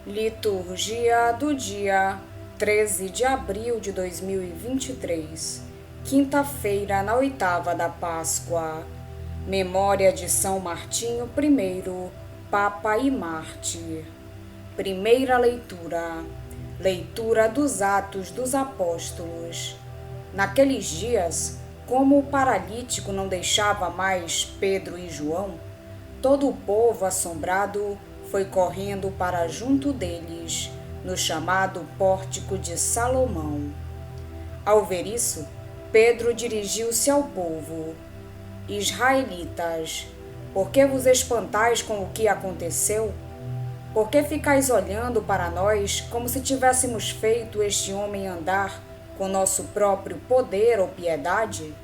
Liturgia do dia 13 de abril de 2023, quinta-feira na oitava da Páscoa. Memória de São Martinho I, Papa e Mártir. Primeira leitura. Leitura dos Atos dos Apóstolos. Naqueles dias, como o paralítico não deixava mais Pedro e João, todo o povo, assombrado, foi correndo para junto deles, no chamado Pórtico de Salomão. Ao ver isso, Pedro dirigiu-se ao povo: Israelitas, por que vos espantais com o que aconteceu? Por que ficais olhando para nós como se tivéssemos feito este homem andar com nosso próprio poder ou piedade?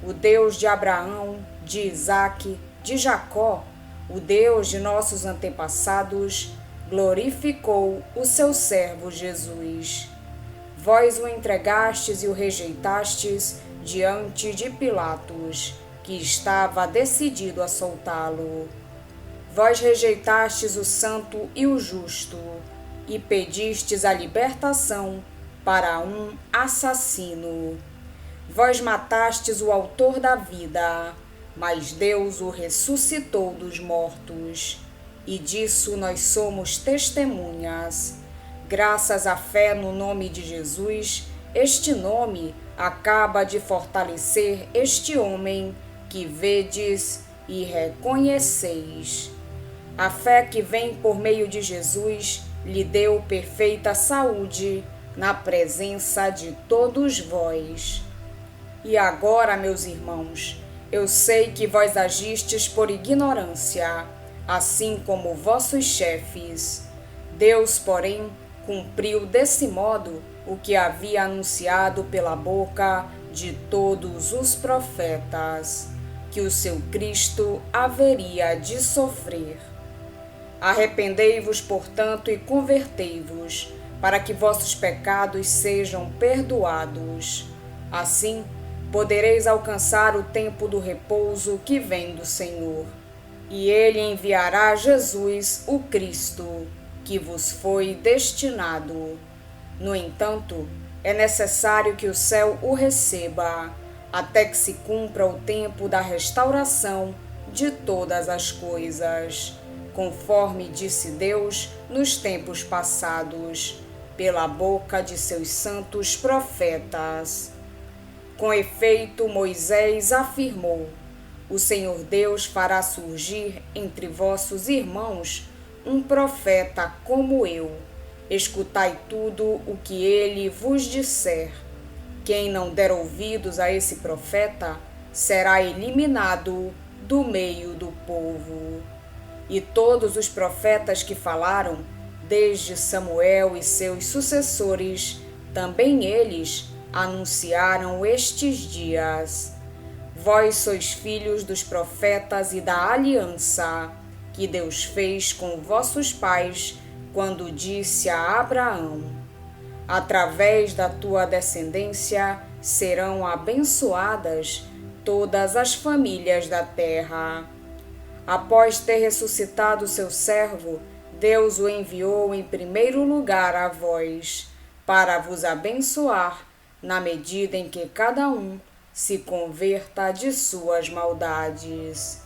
O Deus de Abraão, de Isaque, de Jacó, o Deus de nossos antepassados, glorificou o seu servo Jesus. Vós o entregastes e o rejeitastes diante de Pilatos, que estava decidido a soltá-lo. Vós rejeitastes o santo e o justo, e pedistes a libertação para um assassino. Vós matastes o autor da vida, mas Deus o ressuscitou dos mortos, e disso nós somos testemunhas. Graças à fé no nome de Jesus, este nome acaba de fortalecer este homem que vedes e reconheceis. A fé que vem por meio de Jesus lhe deu perfeita saúde na presença de todos vós. E agora, meus irmãos, eu sei que vós agistes por ignorância, assim como vossos chefes. Deus, porém, cumpriu desse modo o que havia anunciado pela boca de todos os profetas, que o seu Cristo haveria de sofrer. Arrependei-vos, portanto, e convertei-vos, para que vossos pecados sejam perdoados. Assim, podereis alcançar o tempo do repouso que vem do Senhor. E Ele enviará Jesus, o Cristo, que vos foi destinado. No entanto, é necessário que o céu o receba, até que se cumpra o tempo da restauração de todas as coisas, conforme disse Deus nos tempos passados, pela boca de seus santos profetas. Com efeito, Moisés afirmou: o Senhor Deus fará surgir entre vossos irmãos um profeta como eu. Escutai tudo o que ele vos disser. Quem não der ouvidos a esse profeta será eliminado do meio do povo. E todos os profetas que falaram, desde Samuel e seus sucessores, também eles anunciaram estes dias. Vós sois filhos dos profetas e da aliança que Deus fez com vossos pais quando disse a Abraão: através da tua descendência serão abençoadas todas as famílias da terra. Após ter ressuscitado seu servo, Deus o enviou em primeiro lugar a vós, para vos abençoar, na medida em que cada um se converta de suas maldades.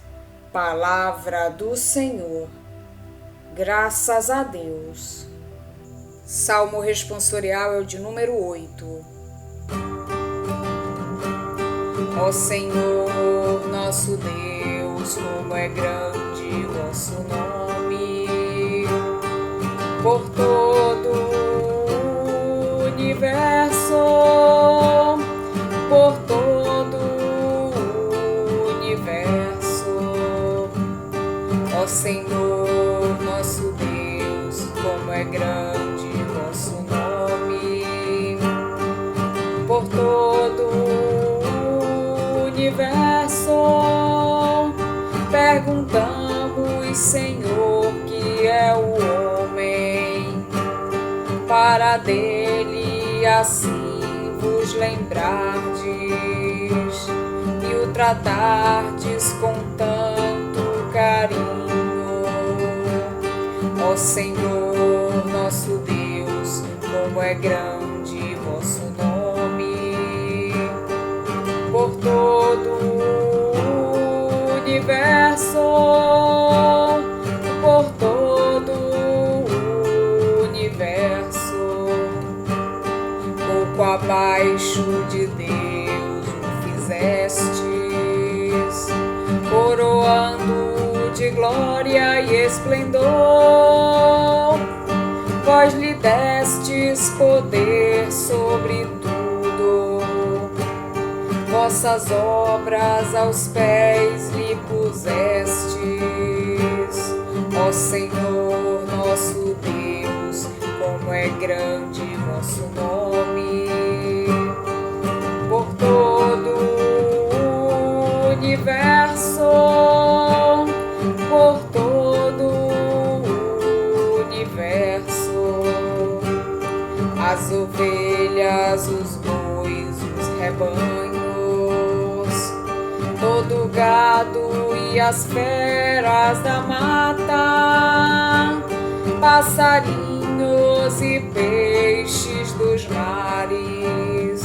Palavra do Senhor. Graças a Deus. Salmo responsorial é o de número 8. Ó Senhor, nosso Deus, como é grande o vosso nome, por todo o universo, por todo o universo. Ó Senhor, nosso Deus, como é grande o vosso nome, por todo o universo. Perguntamos, Senhor, que é o homem, para dele assim vos lembrardes e o tratardes com tanto carinho. Ó Senhor, Senhor nosso Deus, como é grande vosso nome, por todo o universo, por todo o universo. Pouco abaixo de Deus o fizestes, coroando de glória e esplendor. Vós lhe destes poder sobre tudo, vossas obras aos pés lhe pusestes. Ó Senhor nosso Deus, como é grande vosso nome, por todo o universo, por todo o universo. As ovelhas, os bois, os rebanhos, todo o gado e as feras da mata, passarinhos e peixes dos mares,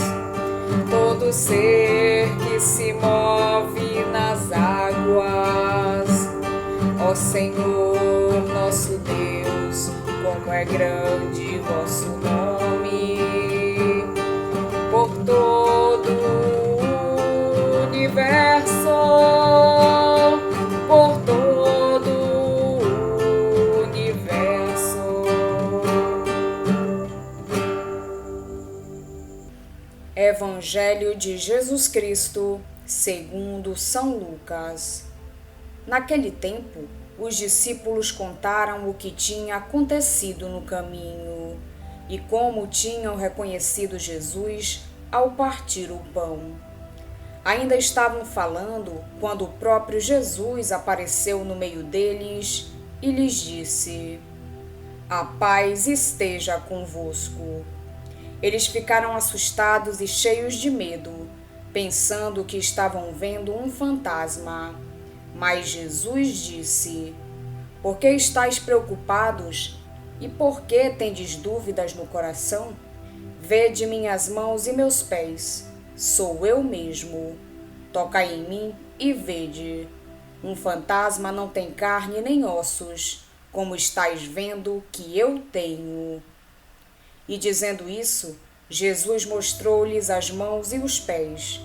todo ser que se move nas águas. Ó Senhor nosso Deus, como é grande vosso nome, por todo o universo, por todo o universo. Evangelho de Jesus Cristo, segundo São Lucas. Naquele tempo, os discípulos contaram o que tinha acontecido no caminho e como tinham reconhecido Jesus ao partir o pão. Ainda estavam falando quando o próprio Jesus apareceu no meio deles e lhes disse: "A paz esteja convosco." Eles ficaram assustados e cheios de medo, pensando que estavam vendo um fantasma. Mas Jesus disse: "Por que estáis preocupados? E por que tendes dúvidas no coração? Vede minhas mãos e meus pés. Sou eu mesmo. Tocai em mim e vede. Um fantasma não tem carne nem ossos, como estáis vendo que eu tenho." E dizendo isso, Jesus mostrou-lhes as mãos e os pés,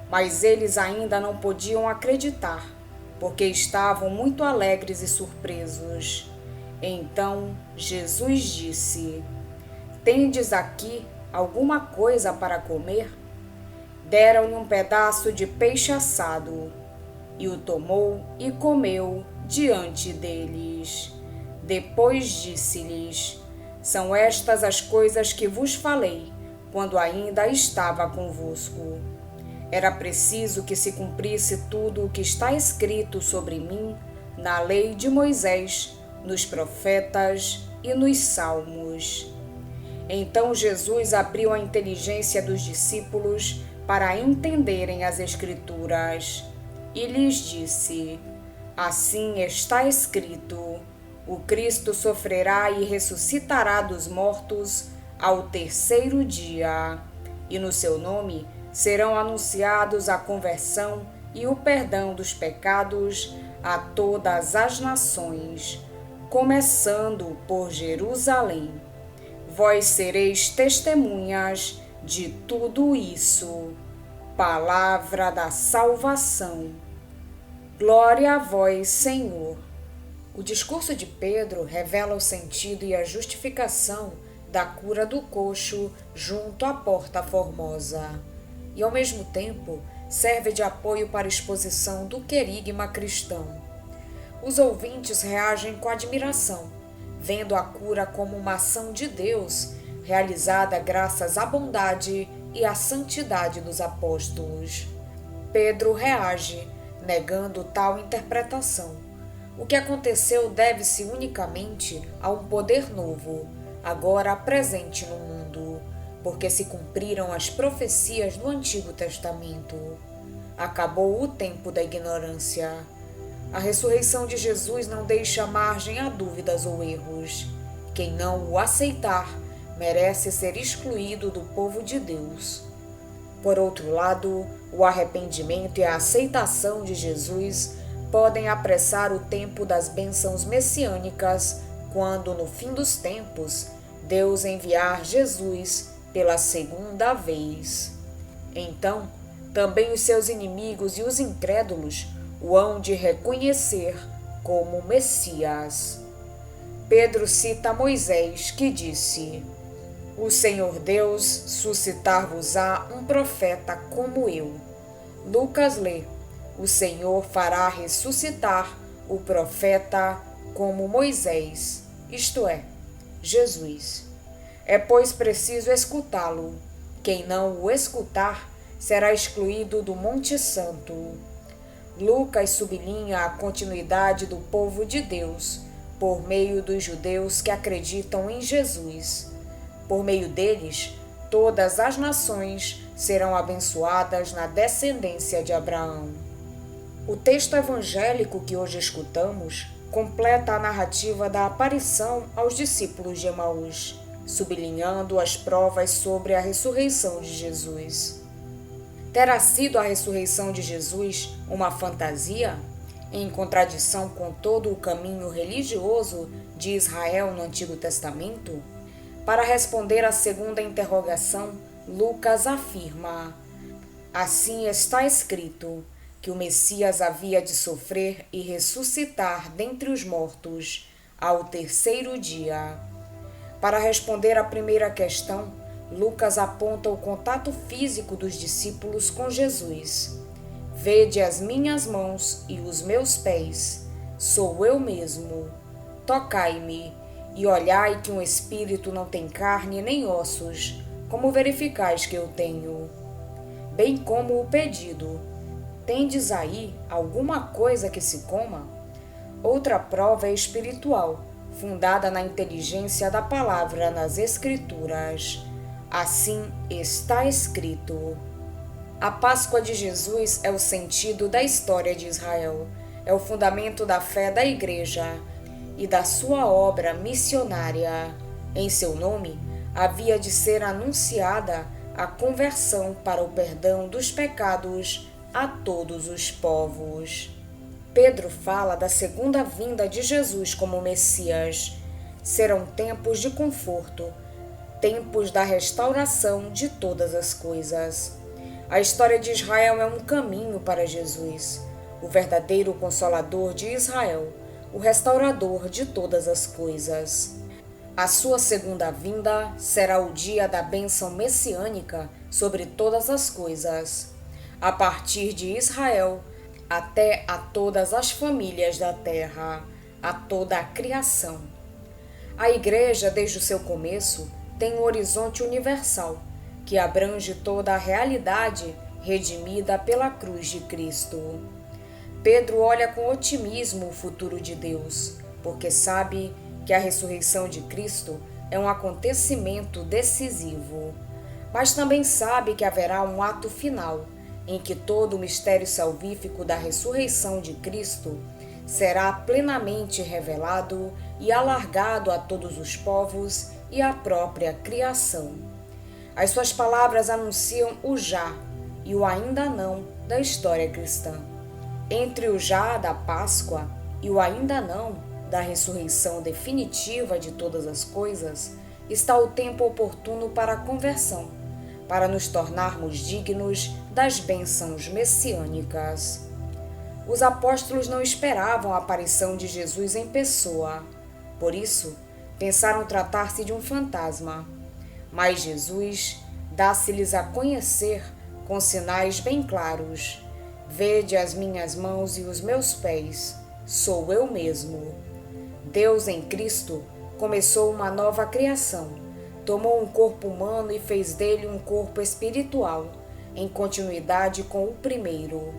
mas eles ainda não podiam acreditar, porque estavam muito alegres e surpresos. Então Jesus disse: "Tendes aqui alguma coisa para comer?" Deram-lhe um pedaço de peixe assado, e o tomou e comeu diante deles. Depois disse-lhes: "São estas as coisas que vos falei, quando ainda estava convosco. Era preciso que se cumprisse tudo o que está escrito sobre mim na lei de Moisés, nos profetas e nos salmos." Então Jesus abriu a inteligência dos discípulos para entenderem as Escrituras e lhes disse: "Assim está escrito: o Cristo sofrerá e ressuscitará dos mortos ao terceiro dia, e no seu nome serão anunciados a conversão e o perdão dos pecados a todas as nações, começando por Jerusalém. Vós sereis testemunhas de tudo isso." Palavra da salvação. Glória a vós, Senhor. O discurso de Pedro revela o sentido e a justificação da cura do coxo junto à Porta Formosa, e ao mesmo tempo serve de apoio para a exposição do querigma cristão. Os ouvintes reagem com admiração, vendo a cura como uma ação de Deus, realizada graças à bondade e à santidade dos apóstolos. Pedro reage, negando tal interpretação. O que aconteceu deve-se unicamente a um poder novo, agora presente no mundo, porque se cumpriram as profecias do Antigo Testamento. Acabou o tempo da ignorância. A ressurreição de Jesus não deixa margem a dúvidas ou erros. Quem não o aceitar merece ser excluído do povo de Deus. Por outro lado, o arrependimento e a aceitação de Jesus podem apressar o tempo das bênçãos messiânicas, quando, no fim dos tempos, Deus enviar Jesus pela segunda vez. Então, também os seus inimigos e os incrédulos o hão de reconhecer como Messias. Pedro cita Moisés, que disse: "O Senhor Deus suscitar-vos-á um profeta como eu." Lucas lê: "O Senhor fará ressuscitar o profeta como Moisés", isto é, Jesus. É, pois, preciso escutá-lo. Quem não o escutar será excluído do Monte Santo. Lucas sublinha a continuidade do povo de Deus por meio dos judeus que acreditam em Jesus. Por meio deles, todas as nações serão abençoadas na descendência de Abraão. O texto evangélico que hoje escutamos completa a narrativa da aparição aos discípulos de Emaús, sublinhando as provas sobre a ressurreição de Jesus. Terá sido a ressurreição de Jesus uma fantasia, em contradição com todo o caminho religioso de Israel no Antigo Testamento? Para responder à segunda interrogação, Lucas afirma: "Assim está escrito, que o Messias havia de sofrer e ressuscitar dentre os mortos ao terceiro dia." Para responder à primeira questão, Lucas aponta o contato físico dos discípulos com Jesus. "Vede as minhas mãos e os meus pés, sou eu mesmo. Tocai-me e olhai que um espírito não tem carne nem ossos, como verificais que eu tenho." Bem como o pedido: "Tendes aí alguma coisa que se coma?" Outra prova é espiritual, fundada na inteligência da palavra nas Escrituras. Assim está escrito. A Páscoa de Jesus é o sentido da história de Israel, é o fundamento da fé da Igreja e da sua obra missionária. Em seu nome, havia de ser anunciada a conversão para o perdão dos pecados a todos os povos. Pedro fala da segunda vinda de Jesus como Messias. Serão tempos de conforto, tempos da restauração de todas as coisas. A história de Israel é um caminho para Jesus, o verdadeiro consolador de Israel, o restaurador de todas as coisas. A sua segunda vinda será o dia da bênção messiânica sobre todas as coisas, a partir de Israel até a todas as famílias da terra, a toda a criação. A Igreja, desde o seu começo, tem um horizonte universal, que abrange toda a realidade redimida pela cruz de Cristo. Pedro olha com otimismo o futuro de Deus, porque sabe que a ressurreição de Cristo é um acontecimento decisivo. Mas também sabe que haverá um ato final, em que todo o mistério salvífico da ressurreição de Cristo será plenamente revelado e alargado a todos os povos e à própria criação. As suas palavras anunciam o já e o ainda não da história cristã. Entre o já da Páscoa e o ainda não da ressurreição definitiva de todas as coisas está o tempo oportuno para a conversão, para nos tornarmos dignos das bênçãos messiânicas. Os apóstolos não esperavam a aparição de Jesus em pessoa, por isso pensaram tratar-se de um fantasma. Mas Jesus dá-se-lhes a conhecer com sinais bem claros: "Vede as minhas mãos e os meus pés, sou eu mesmo." Deus em Cristo começou uma nova criação, tomou um corpo humano e fez dele um corpo espiritual, em continuidade com o primeiro.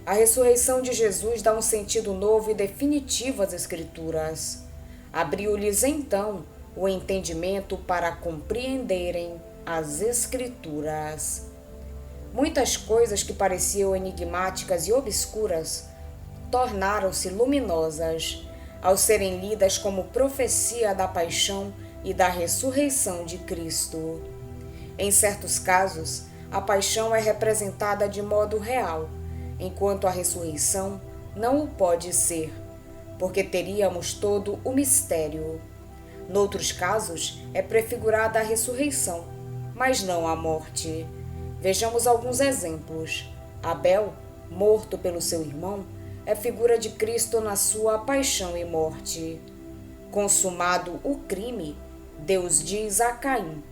A ressurreição de Jesus dá um sentido novo e definitivo às Escrituras. Abriu-lhes então o entendimento para compreenderem as Escrituras. Muitas coisas que pareciam enigmáticas e obscuras tornaram-se luminosas. ao serem lidas como profecia da paixão e da ressurreição de Cristo. Em certos casos, a paixão é representada de modo real, enquanto a ressurreição não o pode ser, porque teríamos todo o mistério. Noutros casos, é prefigurada a ressurreição, mas não a morte. Vejamos alguns exemplos. Abel, morto pelo seu irmão, é figura de Cristo na sua paixão e morte. Consumado o crime, Deus diz a Caim: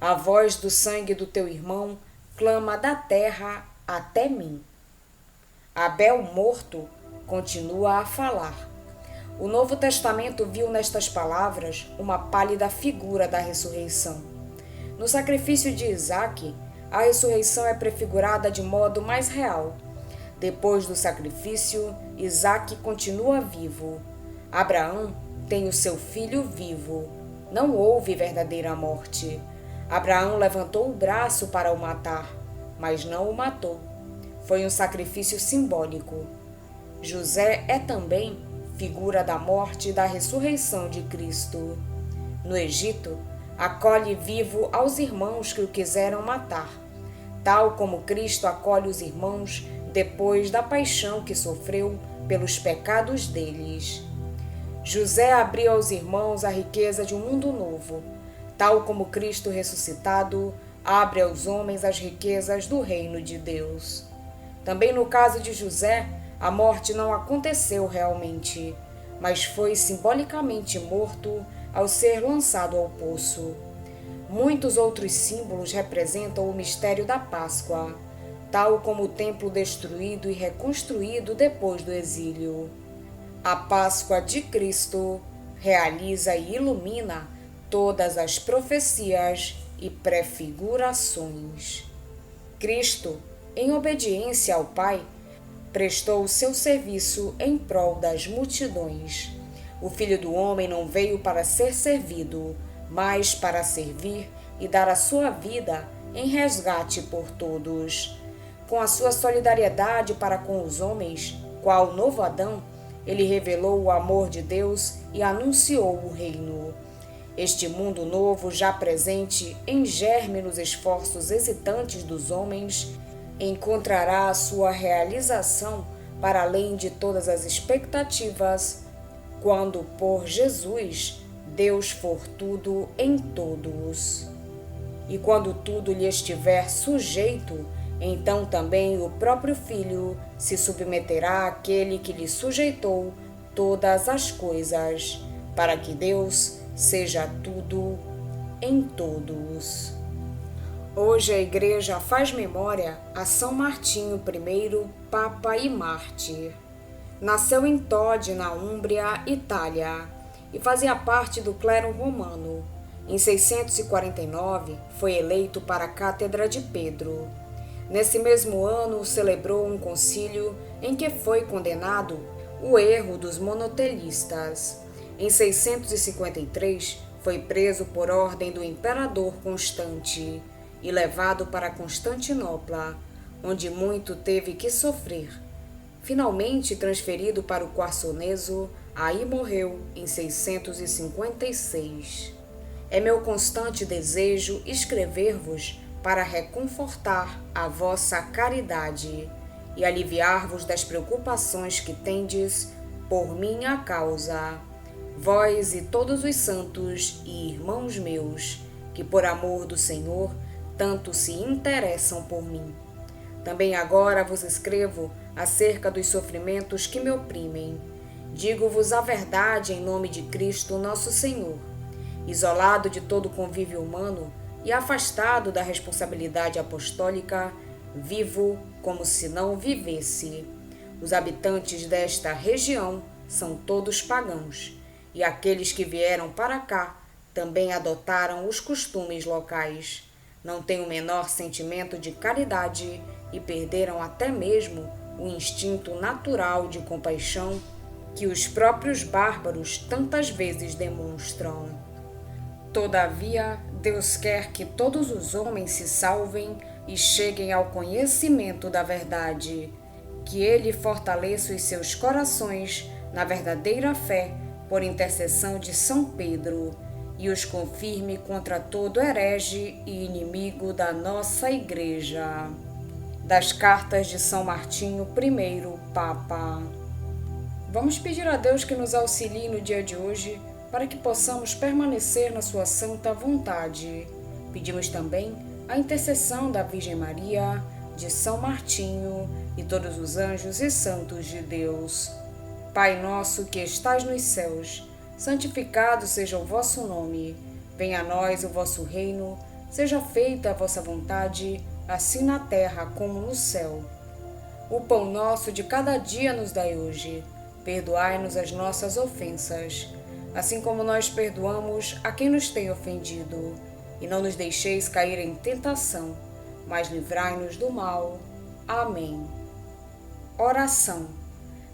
a voz do sangue do teu irmão clama da terra até mim. Abel morto continua a falar. O Novo Testamento viu nestas palavras uma pálida figura da ressurreição. No sacrifício de Isaque, a ressurreição é prefigurada de modo mais real. Depois do sacrifício, Isaque continua vivo. Abraão tem o seu filho vivo. Não houve verdadeira morte. Abraão levantou o braço para o matar, mas não o matou. Foi um sacrifício simbólico. José é também figura da morte e da ressurreição de Cristo. No Egito, acolhe vivo aos irmãos que o quiseram matar, tal como Cristo acolhe os irmãos depois da paixão que sofreu pelos pecados deles. José abriu aos irmãos a riqueza de um mundo novo, tal como Cristo ressuscitado abre aos homens as riquezas do reino de Deus. Também no caso de José, a morte não aconteceu realmente, mas foi simbolicamente morto ao ser lançado ao poço. Muitos outros símbolos representam o mistério da Páscoa, tal como o templo destruído e reconstruído depois do exílio. A Páscoa de Cristo realiza e ilumina todas as profecias e prefigurações. Cristo, em obediência ao Pai, prestou o seu serviço em prol das multidões. O Filho do Homem não veio para ser servido, mas para servir e dar a sua vida em resgate por todos. Com a sua solidariedade para com os homens, qual novo Adão, ele revelou o amor de Deus e anunciou o reino. Este mundo novo, já presente em germe nos esforços hesitantes dos homens, encontrará a sua realização para além de todas as expectativas, quando por Jesus Deus for tudo em todos. E quando tudo lhe estiver sujeito, então também o próprio Filho se submeterá àquele que lhe sujeitou todas as coisas, para que Deus seja tudo em todos. Hoje a Igreja faz memória a São Martinho I, Papa e Mártir. Nasceu em Todi, na Úmbria, Itália, e fazia parte do clero romano. Em 649, foi eleito para a Cátedra de Pedro. Nesse mesmo ano, celebrou um concílio em que foi condenado o erro dos monotelistas. Em 653, foi preso por ordem do imperador Constante e levado para Constantinopla, onde muito teve que sofrer. Finalmente transferido para o Quarsôneso, aí morreu em 656. É meu constante desejo escrever-vos para reconfortar a vossa caridade e aliviar-vos das preocupações que tendes por minha causa. Vós e todos os santos e irmãos meus, que por amor do Senhor tanto se interessam por mim. Também agora vos escrevo acerca dos sofrimentos que me oprimem. Digo-vos a verdade em nome de Cristo nosso Senhor. Isolado de todo convívio humano e afastado da responsabilidade apostólica, vivo como se não vivesse. Os habitantes desta região são todos pagãos, e aqueles que vieram para cá também adotaram os costumes locais. Não têm o menor sentimento de caridade e perderam até mesmo o instinto natural de compaixão que os próprios bárbaros tantas vezes demonstram. Todavia, Deus quer que todos os homens se salvem e cheguem ao conhecimento da verdade, que Ele fortaleça os seus corações na verdadeira fé por intercessão de São Pedro, e os confirme contra todo herege e inimigo da nossa Igreja. Das cartas de São Martinho I, Papa. Vamos pedir a Deus que nos auxilie no dia de hoje, para que possamos permanecer na sua santa vontade. Pedimos também a intercessão da Virgem Maria, de São Martinho e todos os anjos e santos de Deus. Pai nosso que estais nos céus, santificado seja o vosso nome. Venha a nós o vosso reino, seja feita a vossa vontade, assim na terra como no céu. O pão nosso de cada dia nos dai hoje. Perdoai-nos as nossas ofensas, assim como nós perdoamos a quem nos tem ofendido. E não nos deixeis cair em tentação, mas livrai-nos do mal. Amém. Oração.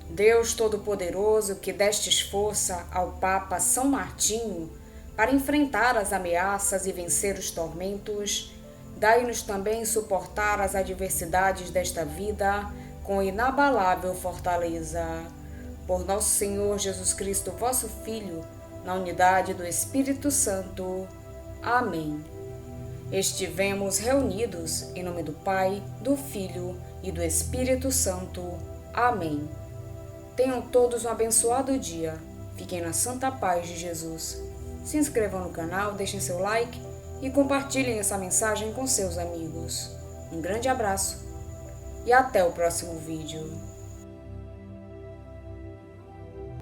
Deus Todo-Poderoso, que destes força ao Papa São Martinho para enfrentar as ameaças e vencer os tormentos, dai-nos também suportar as adversidades desta vida com inabalável fortaleza. Por nosso Senhor Jesus Cristo, vosso Filho, na unidade do Espírito Santo. Amém. Estivemos reunidos em nome do Pai, do Filho e do Espírito Santo. Amém. Tenham todos um abençoado dia. Fiquem na santa paz de Jesus. Se inscrevam no canal, deixem seu like e compartilhem essa mensagem com seus amigos. Um grande abraço e até o próximo vídeo.